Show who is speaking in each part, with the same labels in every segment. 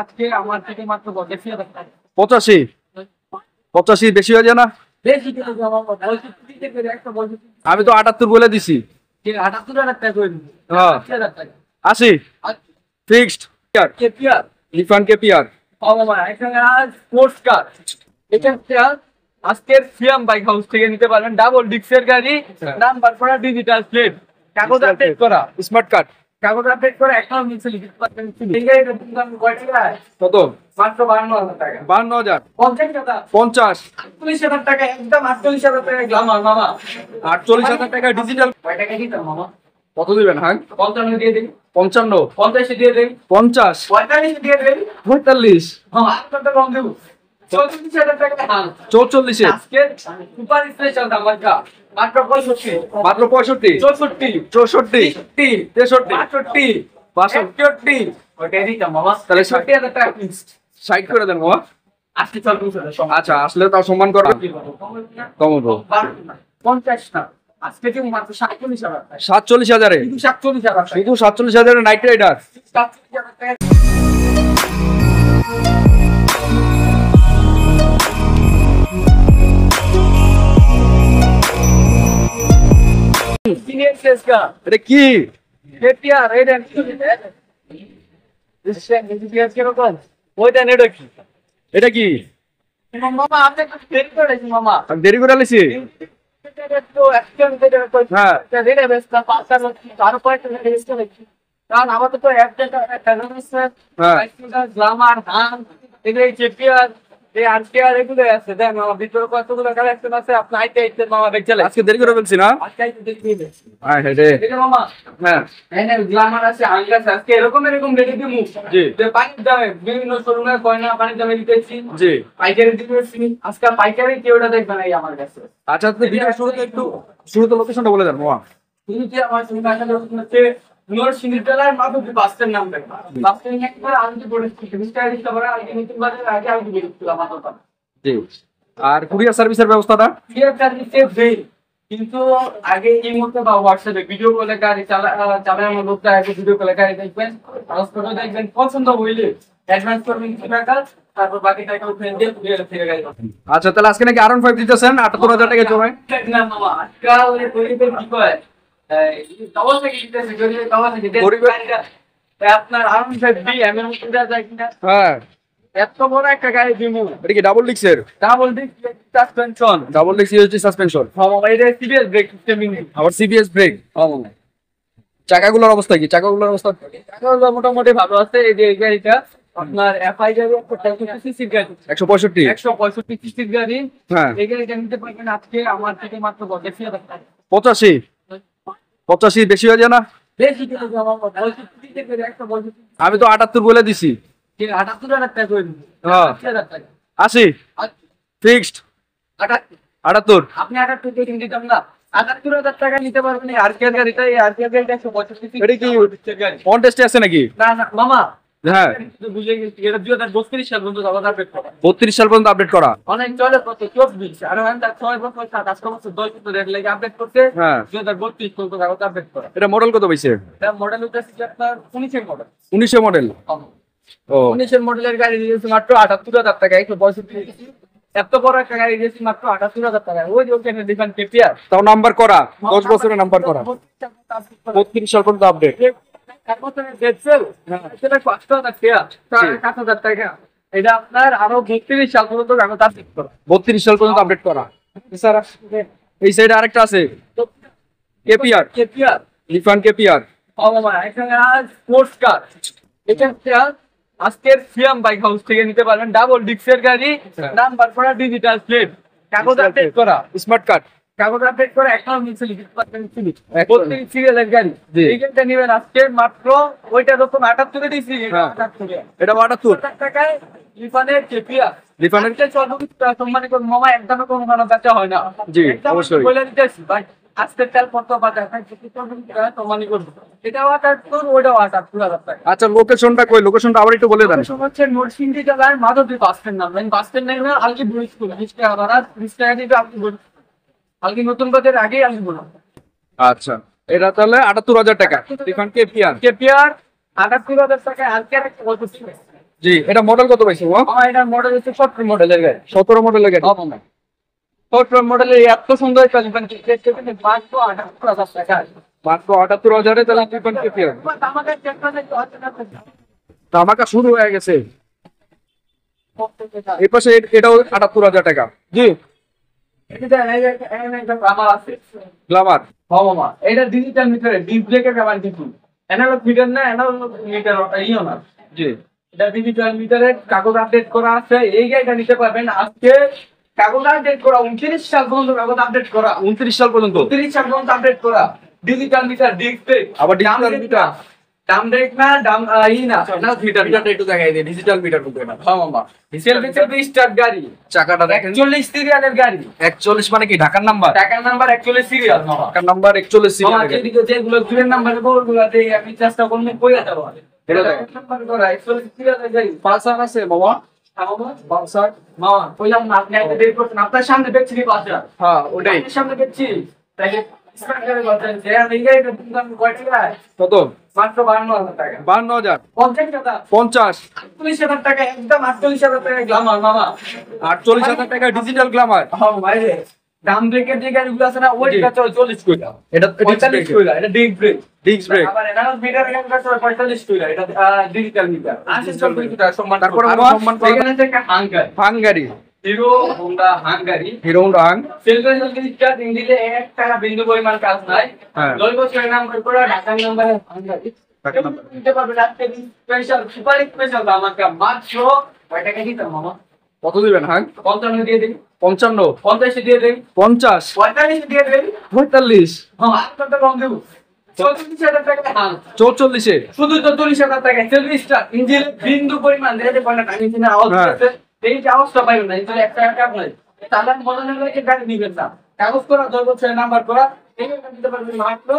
Speaker 1: আজকে আমার থেকে মাত্র
Speaker 2: 85 85 বেশি হয়ে যায় না? আমি তো 78 বলে দিছি।
Speaker 1: 78,000 টাকা করে দিন।
Speaker 2: হ্যাঁ 80 ফিক্সড।
Speaker 1: কেপিআর
Speaker 2: লিফান কেপিআর
Speaker 1: এখানে স্পোর্টস কার। এটা আজকের সিএম বাইক হাউস থেকে নিতে পারবেন। ডাবল ডিক্সের গাড়ি, নাম্বার করা, ডিজিটাল প্লেট, কাগজ আপডেট করা,
Speaker 2: স্মার্ট কার্ড,
Speaker 1: কাগজ আপডেট করা, একাউন্ট নিচে লিখতে পারবেন। এই গাড়িটার দাম কত টাকা?
Speaker 2: কত?
Speaker 1: মাত্র 52,000 টাকা।
Speaker 2: 52,000
Speaker 1: 50,000
Speaker 2: 50
Speaker 1: 48,000 টাকা, একদম 48,000 টাকা গ্লামার মামা।
Speaker 2: 48,000 টাকা ডিজিটাল।
Speaker 1: কয় টাকা দিতাম মামা?
Speaker 2: কত দিবেন? হ্যাঁ
Speaker 1: 55 দিয়ে দিন।
Speaker 2: 55
Speaker 1: 50 দিয়ে দিন।
Speaker 2: 50
Speaker 1: 45 দিয়ে দিন।
Speaker 2: 45
Speaker 1: হ্যাঁ 8 টাকা কম দেব। 44,000 টাকা হাল।
Speaker 2: 44
Speaker 1: আজকে সুপার স্পেশাল দাম মাত্র 65।
Speaker 2: মাত্র 65
Speaker 1: 64
Speaker 2: 64
Speaker 1: 63 62 ওটাই দিতাম মামা।
Speaker 2: তাহলে
Speaker 1: 60,000 টাকা ফিক্সড।
Speaker 2: 60 করে দেন মামা।
Speaker 1: আজকে চল বুঝলে
Speaker 2: আচ্ছা আসলে তাও সম্মান করো, কমবো।
Speaker 1: 50 না, আজকে কি মাত্র 47,000 টাকা।
Speaker 2: 47,000 এ
Speaker 1: শুধু 47,000 টাকা।
Speaker 2: শুধু 47,000 এ নাইট রাইডার।
Speaker 1: 47,000 টাকা। সিনিয়র সেসকা
Speaker 2: এটা কি?
Speaker 1: কেপিআর এটা কি? ডিসিএস কিরকম? ওইটা নেড়ো কি?
Speaker 2: এটা কি?
Speaker 1: মামা আপনি একটু দেরি করেছি মামা।
Speaker 2: আমি দেরি করে আলিছি।
Speaker 1: তো অ্যাকশন যেটা কইছে
Speaker 2: হ্যাঁ
Speaker 1: এটা রেডে বেস্টটা পাঁচটা লোক আরো কয়েকটা রেজিস্টার হচ্ছে। কারণ আমাদের তো অ্যাপ যেটা টেলিভিশন বাইকটা গ্লামার হান এগুলো কেপিআর এই আরটিআর এগুলো আছে। দেন মামা ভিতরে কতগুলো কালেকশন আছে আপনি আইতে আইতে মামা দেখলে
Speaker 2: আজকে দেরি করে ফেলছি না?
Speaker 1: আজকে আইতে দেখবেন।
Speaker 2: হ্যাঁ হেডে
Speaker 1: এটা মামা
Speaker 2: হ্যাঁ
Speaker 1: এনে গ্লামার আছে আঙ্গাস আছে এরকম রেডি দিমু।
Speaker 2: জি
Speaker 1: যে পানির দামে বিভিন্ন শোরুমে কয়না পানির দামে দিতেছি।
Speaker 2: জি
Speaker 1: পাইকারি দিতেছি। আজকে পাইকারি কেউটা দেখবেন এই আমার কাছে।
Speaker 2: আচ্ছা আপনি ভিডিও শুরুতে লোকেশনটা বলে দেন মামা।
Speaker 1: তুমি যে আমার সঙ্গে আসলে হচ্ছে নূর সিংহটার মাধবী বাসের নাম দেন। বাসের একবার আমি বলেছি মিস্টার রিস্টাবরা আগে নতুন বাজারে আগে আমি বলেছিলাম মাধবী।
Speaker 2: জি আর কুরিয়ার সার্ভিসের ব্যবস্থাটা?
Speaker 1: কুরিয়ার সার্ভিসে ফ্রি, কিন্তু আগে এই মুহূর্তে বা হোয়াটসঅ্যাপে ভিডিও কলে গাড়ি চালানোর লোকটা আগে ভিডিও কলে গাড়ি দেখবেন, ট্রান্সপোর্টও দেখবেন, পছন্দ হইলে অ্যাডভান্স করবেন কিছু টাকা, তারপর বাকি টাকা ওখানে দিয়ে কুরিয়ারে ফিরে গাড়ি পাবেন।
Speaker 2: আচ্ছা তাহলে আজকে নাকি R15 দিতেছেন 78,000 টাকা জমায়?
Speaker 1: না মামা আজকাল ওই গরিবের কি কয় তবা থেকে দিতেছে, গরিবের তবা থেকে আপনার আরাম বি এমএর মতো দেওয়া যায় কিনা?
Speaker 2: হ্যাঁ
Speaker 1: এত বড় একটা গাড়ি দিমু।
Speaker 2: এটা কি ডাবল ডিক্সের?
Speaker 1: ডাবল ডিস্ক সাসপেনশন,
Speaker 2: ডাবল ডিক্স ইউএসডি সাসপেনশন,
Speaker 1: এটা সিবিএস ব্রেক সিস্টেম,
Speaker 2: আবার সিবিএস ব্রেক। চাকাগুলোর অবস্থা কি? চাকাগুলোর অবস্থা
Speaker 1: চাকাগুলো মোটামুটি ভালো আছে। এই যে এই গাড়িটা আপনার এফআই গাড়ি, 165 সিসির গাড়ি,
Speaker 2: 165
Speaker 1: সিসির গাড়ি।
Speaker 2: হ্যাঁ
Speaker 1: এই গাড়িটা নিতে পারবেন আজকে আমার থেকে মাত্র 85,000 টাকা।
Speaker 2: 85 বেশি হয়ে যায় না?
Speaker 1: বেশি কিছু আমার কথা বলছি, একটা বলছি
Speaker 2: আমি তো 78 বলে দিছি।
Speaker 1: 78,000 টাকা করে দিন।
Speaker 2: হ্যাঁ
Speaker 1: 80,000 টাকা
Speaker 2: 80 ফিক্সড। 78
Speaker 1: আপনি 78 দিয়ে দিতাম না। 78,000 টাকা নিতে পারবেন এই আরকেআর গাড়িটা। এই আরকেআর গাড়িটা 165
Speaker 2: এটা কি কন্টেস্টে আছে নাকি?
Speaker 1: না না মামা
Speaker 2: হ্যাঁ
Speaker 1: বুঝে গেছি, এটা 2032 সাল পর্যন্ত আপডেট করা।
Speaker 2: 32 সাল পর্যন্ত আপডেট করা।
Speaker 1: অনেক চলে কত 24 আর তার 6 বছর 7 বছর 10 বছর রেট লাগে আপডেট করতে।
Speaker 2: হ্যাঁ
Speaker 1: 2032 পর্যন্ত কাগজ আপডেট করা।
Speaker 2: এটা মডেল কত পাইছে?
Speaker 1: এটা মডেল হচ্ছে আপনার 19 এর মডেল।
Speaker 2: 19 মডেল। ও
Speaker 1: 19 এর মডেলের গাড়ি দিয়েছে মাত্র 78,000 টাকা। 165 এত বড় একটা গাড়ি দিয়েছে মাত্র 78,000 টাকা। ওই যে ওখানে দেখেন কেপিআর,
Speaker 2: তাও নাম্বার করা 10 বছরের নাম্বার করা, 32 সাল পর্যন্ত আপডেট।
Speaker 1: এক বছরের ডেটসেল সেটা 5,000 টাকা, 7,000 টাকা। এটা আপনার আরো 32 সাল পর্যন্ত কাগজ আপডেট করা।
Speaker 2: 32 সাল পর্যন্ত আপডেট করা। স্যার এই সাইডে আরেকটা আছে কেপিআর, লিফান কেপিআর।
Speaker 1: এখানে স্পোর্টস কার। এটা আজকের সিএম বাইক হাউস থেকে নিতে পারবেন। ডাবল ডিক্সের গাড়ি, নাম্বার করা, ডিজিটাল প্লেট, কাগজ আপডেট করা,
Speaker 2: স্মার্ট কার্ড,
Speaker 1: কাগজ আপডেট করে একাউন্ট নিচে লিখতে পারবেন। 32 সিরিয়ালের গাড়ি এই গাড়িটা নেবেন আজকে মাত্র ওইটা রকম 78 এ দিছি।
Speaker 2: এটা 78
Speaker 1: টাকায় লিফানের কেপিআর।
Speaker 2: লিফানের
Speaker 1: সম্মানিত মামা একদমই কোনো বেচা হয় না।
Speaker 2: জি অবশ্যই
Speaker 1: বলে দিতেছি ভাই আজকে তেল পড়তো বাজার সম্মানিত এটা ওয়াটার তোর ওইটা ওয়াটার 2,000 টাকা।
Speaker 2: আচ্ছা লোকেশনটা কই? লোকেশনটা আবার একটু বলে দেন।
Speaker 1: হচ্ছে নরসিংদী জেলার মাধবী বাস স্ট্যান্ড নাম। বাস স্ট্যান্ড নেই না আলগি ব্লু স্কুল 20 টাকা ভাড়া, 20 টাকা দিবে আপনি আলগি নতুন বাজার আগেই আসবো না।
Speaker 2: আচ্ছা এটা তাহলে 78,000 টাকা লিফান কেপিআর।
Speaker 1: কেপিআর 78,000 টাকা আজকের একটা গল্প ছিল।
Speaker 2: জি, এটা মডেল কত পাইছো মামা?
Speaker 1: এটার মডেল হচ্ছে 17 মডেলের গাড়ি।
Speaker 2: 17 মডেলের গাড়ি।
Speaker 1: 17 মডেলের এত সুন্দর একটা জীবন কিন্তু মাত্র 78,000 টাকা।
Speaker 2: মাত্র 78,000 তাহলে জীবন কেপিয়ার।
Speaker 1: আমাকে চেক করে দেখতে হচ্ছে না।
Speaker 2: ধামাকা শুরু হয়ে গেছে। এই পাশে এটাও 78,000 টাকা। জি,
Speaker 1: এটা আমার আছে
Speaker 2: গ্ল্যামার।
Speaker 1: হ্যাঁ মামা, এটা ডিজিটাল মিটারে ডিপ ব্রেকের ব্যবহার কিন্তু অ্যানালগ মিটার না, অ্যানালগ মিটার ইও না।
Speaker 2: জি,
Speaker 1: এটা ডিজিটাল মিটারের কাগজ আপডেট করা আছে। এই গাড়িটা নিতে পারবেন আজকে। কাগজ আপডেট করা 29 সাল পর্যন্ত, কাগজ আপডেট করা
Speaker 2: 29 সাল পর্যন্ত।
Speaker 1: 30 সাল পর্যন্ত আপডেট করা ডিজিটাল মিটার ডিপ ব্রেক।
Speaker 2: আবার ডিজিটাল মিটার,
Speaker 1: ডাম ব্রেক না, ডাম না, না মিটার।
Speaker 2: মিটারটা একটু দেখাই দিই, ডিজিটাল মিটার বলতে না।
Speaker 1: হ্যাঁ মামা, সেলফি স্টার্ট গাড়ি,
Speaker 2: চাকাটা দেখেন
Speaker 1: 41 সিরিয়ালের গাড়ি।
Speaker 2: 41 মানে কি ঢাকার নাম্বার?
Speaker 1: টাকার নাম্বার 41 সিরিয়াল মামা।
Speaker 2: ঢাকার নাম্বার 41
Speaker 1: মামা
Speaker 2: সিরিয়াল।
Speaker 1: যেদিকে যেগুলো দুয়ের নাম্বারে বলগুলো দেই আমি চেষ্টা করব কইয়া দেব। এটা নাম্বার করা 41 সিরিয়ালের গাড়ি।
Speaker 2: পালসার আছে মামা?
Speaker 1: হ্যাঁ মামা,
Speaker 2: পালসার।
Speaker 1: মামা কইলাম না আপনি একটা বের করছেন, আপনার সামনে দেখছি কি বাজার।
Speaker 2: হ্যাঁ, ওটাই।
Speaker 1: আপনার সামনে দেখছি তাই স্মার্ট গাড়ি বলছেন যে এই গাড়িটা দাম কয় টাকা?
Speaker 2: কত?
Speaker 1: মাত্র 52,000 টাকা।
Speaker 2: 52,000।
Speaker 1: 50 টাকা,
Speaker 2: 50।
Speaker 1: 48,000 টাকা, একদম 48,000 টাকা গ্ল্যামার মামা।
Speaker 2: 48,000 টাকা ডিজিটাল গ্ল্যামার।
Speaker 1: হ্যাঁ ভাই রে, দাম ব্রেকের যে গাড়িগুলো আছে না ওইটা চল 40 কইলা,
Speaker 2: এটা
Speaker 1: 45 কইলা, এটা ডিপ ব্রেক।
Speaker 2: Disc brake.
Speaker 1: আবার এনার মিটার গাড়িটা চল 45 কইলা, এটা ডিজিটাল মিটার। 80 টাকা সম্মান।
Speaker 2: তারপরে
Speaker 1: আরো
Speaker 2: মামা,
Speaker 1: সম্মান পাবেন। এখানে একটা হাঙ্গার,
Speaker 2: হাঙ্গারি।
Speaker 1: হিরো হোন্ডা হাঙ্গারি।
Speaker 2: হিরো হোন্ডা হাং।
Speaker 1: সেলফি স্টার্ট ইঞ্জিনে 1 টাকা বিন্দু পরিমাণ কাজ নাই।
Speaker 2: হ্যাঁ।
Speaker 1: 9 বছরের নাম্বার করা ঢাকার নাম্বারে হাঙ্গারি।
Speaker 2: ঢাকার নাম্বার।
Speaker 1: নিতে পারবেন আজকে স্পেশাল সুপার স্পেশাল দাম আমাকে মাত্র কয় টাকা দিতাম মামা?
Speaker 2: কত দিবেন হাং?
Speaker 1: 55 দিয়ে দিন,
Speaker 2: 55,
Speaker 1: 50 দিয়ে দিন,
Speaker 2: 50,
Speaker 1: 45 দিয়ে দিন।
Speaker 2: 45,
Speaker 1: হ্যাঁ, আর কত কম দেব? 34,000 টাকা হাল।
Speaker 2: 44-এ।
Speaker 1: শুধু 44,000 টাকা সেলফি স্টার্ট ইঞ্জিন বিন্দু পরিমাণ দেখতে পারেন না, ইঞ্জিনের আওয়াজ
Speaker 2: হ্যাঁ।
Speaker 1: হচ্ছে এই যে আওয়াজটা পাইবেন না, ইঞ্জিন 1 টাকা কাজ নাই। তাহলে মনে হলো যে গাড়ি নিবেন না, কাগজ করা 10 বছরের নাম্বার করা এই গাড়ি দিতে পারবেন মাত্র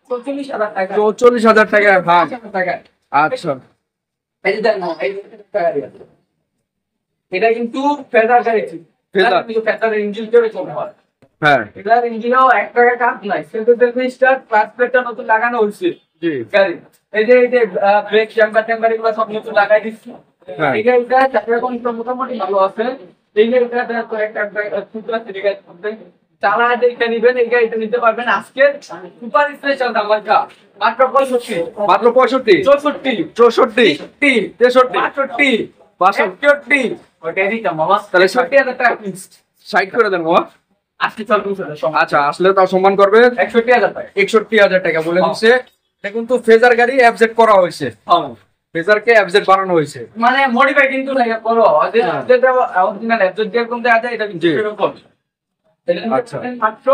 Speaker 1: 44,000 টাকা।
Speaker 2: 44,000 টাকা হাং।
Speaker 1: 44,000 টাকা।
Speaker 2: আচ্ছা,
Speaker 1: এই যে দেখো, এই যে গাড়ি আছে। এটা কিন্তু ফেদার গাড়ি ছিল।
Speaker 2: ফেদার।
Speaker 1: কিন্তু ফেদারের ইঞ্জিন করে চলে হয়।
Speaker 2: হ্যাঁ।
Speaker 1: এটার ইঞ্জিনেও 1 টাকা কাজ নাই। সেলফি স্টার্ট ক্লাচ প্লেটটা নতুন লাগানো হয়েছে।
Speaker 2: জি।
Speaker 1: গাড়ি এই যে ব্রেক চ্যাম্বার এগুলো সব নতুন লাগাই দিচ্ছি।
Speaker 2: হ্যাঁ।
Speaker 1: এই গাড়িটা চাকার কন্ট্রোল মোটামুটি ভালো আছে। এই গাড়িটা তো একটা সুপার সিরিজ চালা দেখে নিবেন, এই গাড়িটা নিতে পারবেন আজকে সুপার স্পেশাল দাম মাত্র 65,
Speaker 2: মাত্র 65,
Speaker 1: 64,
Speaker 2: 64, 63,
Speaker 1: 65,
Speaker 2: 62,
Speaker 1: 68 ওটাই দিতাম মামা।
Speaker 2: তাহলে
Speaker 1: 60,000 টাকা ফিক্সড।
Speaker 2: 60 করে দেন মামা।
Speaker 1: আজকে চল বুঝলে
Speaker 2: আচ্ছা, আসলে তাও সম্মান করবে।
Speaker 1: 61,000 টাকা।
Speaker 2: 61,000 টাকা বলে দিচ্ছে। এটা কিন্তু ফেজার গাড়ি এফজেড করা হয়েছে।
Speaker 1: হ্যাঁ,
Speaker 2: ফেজারকে এফজেড বানানো হয়েছে।
Speaker 1: মানে মডিফাই কিন্তু লাগে করো, যেটা অরিজিনাল এফজেড যেরকম দেখা যায় এটা কিন্তু
Speaker 2: জি।
Speaker 1: এরকম।
Speaker 2: আচ্ছা।
Speaker 1: মাত্র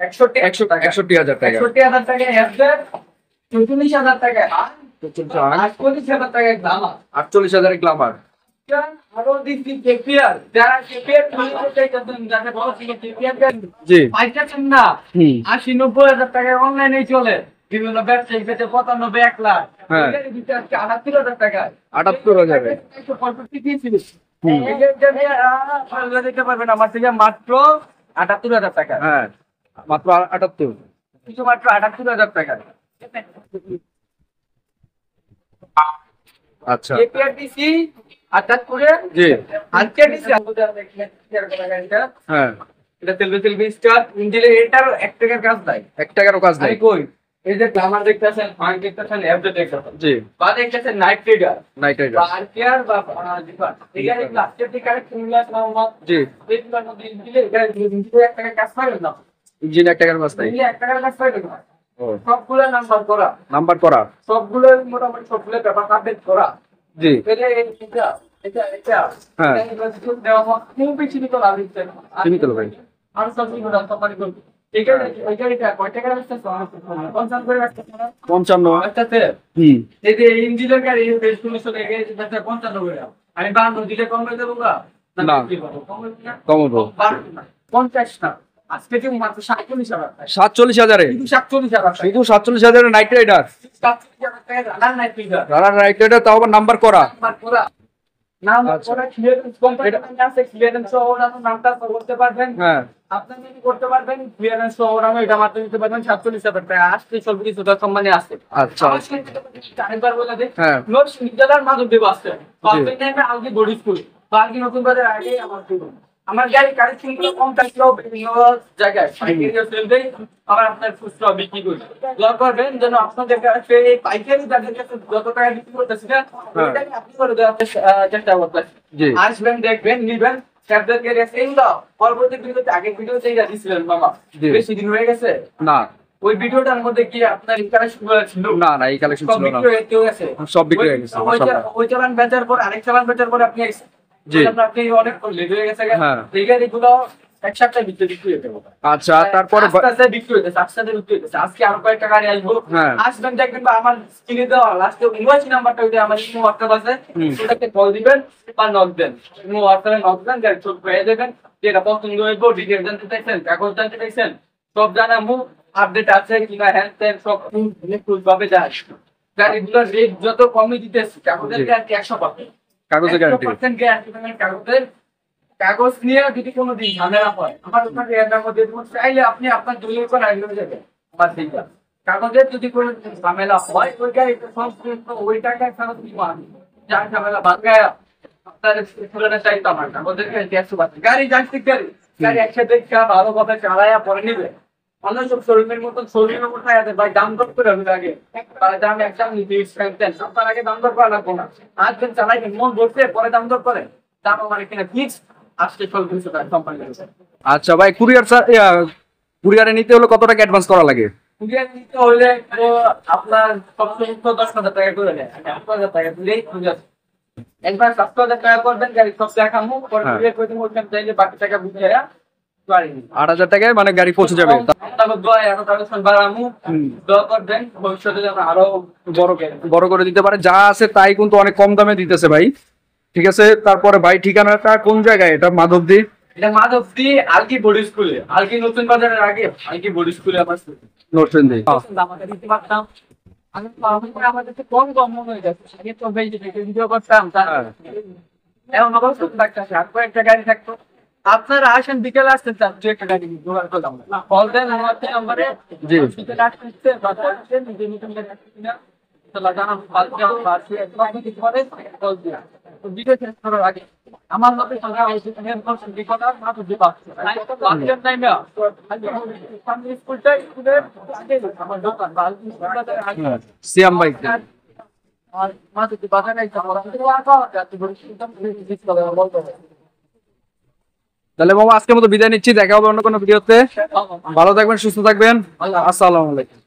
Speaker 1: 61,000 টাকা।
Speaker 2: 61,000 টাকা।
Speaker 1: 61,000 টাকা এফজেড, 44,000 টাকা আর 48,000 টাকা গ্ল্যামার।
Speaker 2: 48,000 গ্ল্যামার।
Speaker 1: আরো দিচ্ছি কেপিআর, যারা কেপিআর যারা বড় ছিল কেপিআর গাড়ি
Speaker 2: জি।
Speaker 1: পাইতেছেন না,
Speaker 2: হুম।
Speaker 1: 80-90,000 টাকায় অনলাইনে চলে বিভিন্ন ব্যবসায়ী পেতে 95, 1 লাখ।
Speaker 2: হ্যাঁ।
Speaker 1: এই গাড়ি দিতে আজকে 78,000 টাকায়।
Speaker 2: 78,000 এ।
Speaker 1: 150 দিয়েছিল।
Speaker 2: হুম।
Speaker 1: এই গাড়িটা নিয়ে আপনারা দেখতে পারবেন আমার থেকে মাত্র 78,000 টাকা।
Speaker 2: হ্যাঁ, মাত্র 78।
Speaker 1: কিছু মাত্র 78,000 টাকা।
Speaker 2: আচ্ছা।
Speaker 1: কেপিআরটিসি আটাত করে
Speaker 2: জি।
Speaker 1: আজকে দিছি গাড়িটা।
Speaker 2: হ্যাঁ,
Speaker 1: এটা সেলফি স্টার্ট ইঞ্জিনে এটার 1 টাকার কাজ নাই।
Speaker 2: 1 টাকারও কাজ
Speaker 1: আরে
Speaker 2: নাই।
Speaker 1: কই এই যে গ্ল্যামার দেখতেছেন, ফাঙ্ক দেখতেছেন, এফজেড দেখতেছেন,
Speaker 2: জি।
Speaker 1: বা দেখতেছেন নাইট রাইডার
Speaker 2: নাইট
Speaker 1: বা
Speaker 2: রাইডার।
Speaker 1: আরটিআর বা ডিফার। এই গাড়ি লাস্টের দিকে আরেকটু ইংলিশ নাম
Speaker 2: জি।
Speaker 1: এইগুলোর মধ্যে দিলে গাড়ি ইঞ্জিনে 1 টাকার কাজ পাবেন না।
Speaker 2: ইঞ্জিন 1 টাকার কাজ নাই।
Speaker 1: ইঞ্জিনে 1 টাকার কাজ পাবেন না।
Speaker 2: ও,
Speaker 1: সবগুলো নাম্বার করা,
Speaker 2: নাম্বার করা।
Speaker 1: সবগুলো মোটামুটি সবগুলো পেপার আপডেট করা।
Speaker 2: জি।
Speaker 1: এটা এটা
Speaker 2: হ্যাঁ।
Speaker 1: দেওয়া খুব বেশি তো লাভ দিচ্ছে না।
Speaker 2: সীমিত ভাই।
Speaker 1: আর সব কিছু দাম তো পারি করব। এই গাড়িটা কয় টাকা রাখতে 50 করে রাখতে পারে।
Speaker 2: 55।
Speaker 1: আচ্ছাতে
Speaker 2: হুম।
Speaker 1: এই যে ইঞ্জিনের গাড়ি বেশ শুনেছো দেখে যেটা 55 করে দাও। আমি 52 দিলে কম করে দেবো না।
Speaker 2: না।
Speaker 1: কি বলবো? কম করে না।
Speaker 2: কমাবো।
Speaker 1: 52 না, 50 না। আজকে কি মাত্র 47,000 টাকা।
Speaker 2: 47,000 এ।
Speaker 1: শুধু 47,000 টাকা।
Speaker 2: শুধু 47,000 এ নাইট রাইডার।
Speaker 1: 47,000 টাকা রানার নাই ফিগার।
Speaker 2: রানার নাইট রাইডার, তাও আবার নাম্বার করা।
Speaker 1: নাম্বার করা। নাম
Speaker 2: আচ্ছা।
Speaker 1: ওরা ক্লিয়ারেন্স কোম্পানি আছে, ক্লিয়ারেন্স সহ ওনার নামটা করতে পারবেন।
Speaker 2: হ্যাঁ
Speaker 1: আপনি যদি করতে পারবেন ক্লিয়ারেন্স সহ ওনার এটা মাত্র নিতে পারবেন 47,000 টাকা। আসতে সব কিছু তার সম্মানে আছে।
Speaker 2: আচ্ছা।
Speaker 1: আমার সঙ্গে আরেকবার বলে দিই,
Speaker 2: হ্যাঁ।
Speaker 1: নরসিংদী জেলার মাধবদেব আছে, পাঁচদিন টাইমে আলগি বডি স্কুল পার্কি নতুন বাজার আগে আমার শুরু। আমার গাড়ি কালেকশন গুলো কম থাকলেও বিভিন্ন জায়গায় পাইকারি সেল দেই, আবার আপনার খুচরা বিক্রি করি। দয়া করবেন যেন আপনাদের কাছে এই পাইকারি যাদের কাছে যত টাকা বিক্রি করতেছি না ওইটাকে আপনি করে দেওয়ার চেষ্টা করতেছি।
Speaker 2: জি।
Speaker 1: আসবেন, দেখবেন, নিবেন, ক্যাপচার করে এইগুলো পরবর্তী ভিডিওতে আগের ভিডিওতে এইটা দিছিলেন মামা,
Speaker 2: জি।
Speaker 1: বেশি দিন হয়ে গেছে
Speaker 2: না
Speaker 1: ওই ভিডিওটার মধ্যে কি আপনার কালেকশন ছিল?
Speaker 2: না না এই কালেকশন
Speaker 1: সব
Speaker 2: ছিল না,
Speaker 1: বিক্রি হয়ে গেছে,
Speaker 2: সব বিক্রি হয়ে গেছে মাশাআল্লাহ।
Speaker 1: ওই চালান বেচার পর আরেক চালান বেচার পর আপনি
Speaker 2: জি।
Speaker 1: আপনি অনেক লেট হয়ে গেছে।
Speaker 2: হ্যাঁ।
Speaker 1: এই গাড়িগুলো এক সপ্তাহের ভিতরে বিক্রি হয়ে যাবে।
Speaker 2: আচ্ছা তারপরে
Speaker 1: আস্তে আস্তে বিক্রি হইতেছে, আস্তে আস্তে বিক্রি হইতেছে। আজকে আরো কয়েকটা গাড়ি আসবো,
Speaker 2: হ্যাঁ।
Speaker 1: আসবেন দেখবেন বা আমার স্ক্রিনে দেওয়া লাস্টে মোবাইল নাম্বারটা ওইটা আমার ইমো হোয়াটসঅ্যাপ আছে,
Speaker 2: হুম।
Speaker 1: ওটাকে কল দিবেন বা নক দেন, ইমো হোয়াটসঅ্যাপে নক দেন, গাড়ি চোখ পেয়ে যাবেন। যেটা পছন্দ হইব, ডিটেইলস জানতে চাইছেন, কাগজ জানতে চাইছেন, সব জানাবো। আপডেট আছে কিনা হ্যান্ড ত্যান সব ফুল ভাবে যায়। গাড়িগুলোর রেট যত কমই দিতেছে, কাগজের
Speaker 2: জি।
Speaker 1: গ্যারান্টি 100%।
Speaker 2: কাগজে গ্যারান্টি
Speaker 1: 100% গ্যারান্টি পাবেন কাগজের। কাগজ নিয়ে যদি কোনো দিন ঝামেলা হয়, আমার ওখানে এর মধ্যে চাইলে আপনি আপনার দলিল করে আইলে যাবেন আমার দিকে। কাগজের যদি কোনো ঝামেলা হয় ওই গাড়িতে সংশ্লিষ্ট ওই টাকায় ফেরত দিব আমি। যার ঝামেলা ভাঙায় আপনার তুলনা চাইতো আমার কাগজের গ্যাসও বাঁচে। গাড়ি যান্ত্রিক গাড়ি, গাড়ি একসাথে ভালোভাবে চালায়া পরে নিবে। অন্য সব শোরুমের মতন শোরুমের মতো আছে ভাই, দাম দর করে হবে আগে, দাম একদম নিতে আপনার আগে দাম দর করা লাগবো না। আজ দিন চালাইবেন, মন বসে পরে দাম দর করে, দাম আমার এখানে ফিক্স আজকে 1200 টাকা কোম্পানি।
Speaker 2: আচ্ছা ভাই কুরিয়ারে নিতে হলে কত টাকা অ্যাডভান্স করা লাগে?
Speaker 1: কুরিয়ার নিতে হলে তো আপনার সবসময় তো 10,000 টাকা করে নেয়, 8,000 টাকা দিলেই কুরিয়ার। একবার 7,000 টাকা করবেন, গাড়ি সব দেখামু, পরে
Speaker 2: হ্যাঁ।
Speaker 1: কুরিয়ার করে দিব, ওখান থেকে বাকি টাকা বুঝে গাড়ি নিন।
Speaker 2: 8,000 টাকায় মানে গাড়ি পৌঁছে যাবে।
Speaker 1: তারপর দোয়া আরো কালেকশন বাড়ামু, দোয়া করবেন ভবিষ্যতে যেন আরো বড় গাড়ি।
Speaker 2: বড় করে দিতে পারে, যা আছে তাই কিন্তু অনেক কম দামে দিতেছে ভাই। ঠিক আছে, তারপরে ভাই ঠিকানাটা কোন জায়গায়? এটা মাধবদী।
Speaker 1: এটা মাধবদী আলকি বডি স্কুলে, আলকি নতুন বাজারের আগে আলকি বডি স্কুলে আমার
Speaker 2: নরসিংদী।
Speaker 1: আমাকে দিতে পারতাম। আমি আমাদের তো কম কম মনে হয়ে যাচ্ছে, আগে তো ভিডিও করতাম,
Speaker 2: হ্যাঁ।
Speaker 1: এখন আবার শুধু থাকতেছে, আর কয়েকটা গাড়ি থাকতো। আপনারা আসেন বিকেলে আসতেন, তার দু একটা গাড়ি জোগাড় করলাম, কল দেন আমার নাম্বারে।
Speaker 2: জি।
Speaker 1: বিকেলে আসতে বা বলছেন নিজে নতুন গাড়ি আসছে কিনা তাহলে জানাবো, কালকে আমার বাসে একবার যদি পরে কল দিয়া তো ভিডিও শেষ করার আগে আমার লোকের সঙ্গে হয়েছে বিপদার মাত্র দিবা বাসের টাইমে সামনে স্কুলটা স্কুলের আগে আমার দোকান বা স্কুলটা আগে
Speaker 2: সিয়াম ভাই।
Speaker 1: আর মাত্র দিবা নাই তো আমরা তো আসা যাতে বড় সুন্দর দিতে হবে বলতে হবে।
Speaker 2: তাহলে মামা আজকের মতো বিদায় নিচ্ছি, দেখা হবে অন্য কোনো ভিডিওতে। ভালো থাকবেন, সুস্থ থাকবেন। আসসালামু আলাইকুম।